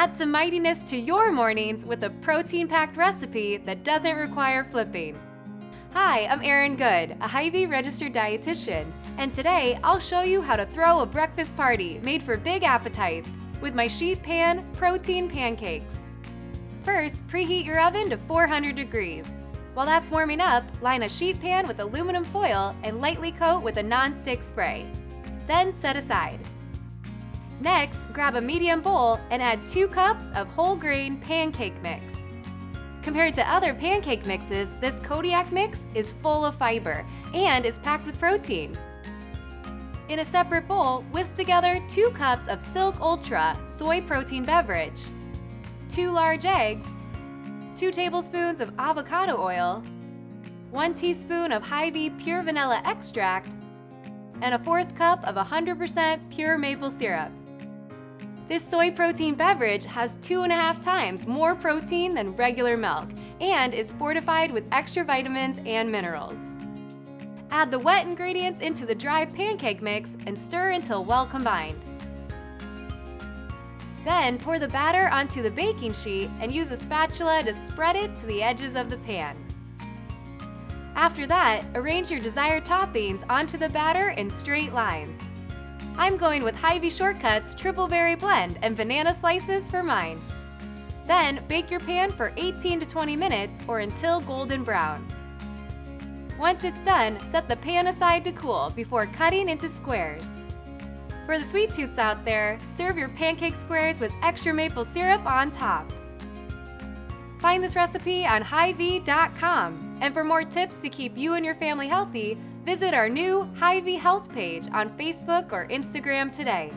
Add some mightiness to your mornings with a protein-packed recipe that doesn't require flipping. Hi, I'm Erin Good, a Hy-Vee registered dietitian, and today I'll show you how to throw a breakfast party made for big appetites with my sheet pan protein pancakes. First, preheat your oven to 400 degrees. While that's warming up, line a sheet pan with aluminum foil and lightly coat with a non-stick spray. Then set aside. Next, grab a medium bowl and add 2 cups of whole grain pancake mix. Compared to other pancake mixes, this Kodiak mix is full of fiber and is packed with protein. In a separate bowl, whisk together 2 cups of Silk Ultra soy protein beverage, 2 large eggs, 2 tablespoons of avocado oil, 1 teaspoon of Hy-Vee pure vanilla extract, and a 1/4 cup of 100% pure maple syrup. This soy protein beverage has 2.5 times more protein than regular milk and is fortified with extra vitamins and minerals. Add the wet ingredients into the dry pancake mix and stir until well combined. Then pour the batter onto the baking sheet and use a spatula to spread it to the edges of the pan. After that, arrange your desired toppings onto the batter in straight lines. I'm going with Hy-Vee Shortcuts Triple Berry Blend and banana slices for mine. Then bake your pan for 18 to 20 minutes or until golden brown. Once it's done, set the pan aside to cool before cutting into squares. For the sweet tooths out there, serve your pancake squares with extra maple syrup on top. Find this recipe on Hy-Vee.com. And for more tips to keep you and your family healthy, visit our new Hy-Vee Health page on Facebook or Instagram today.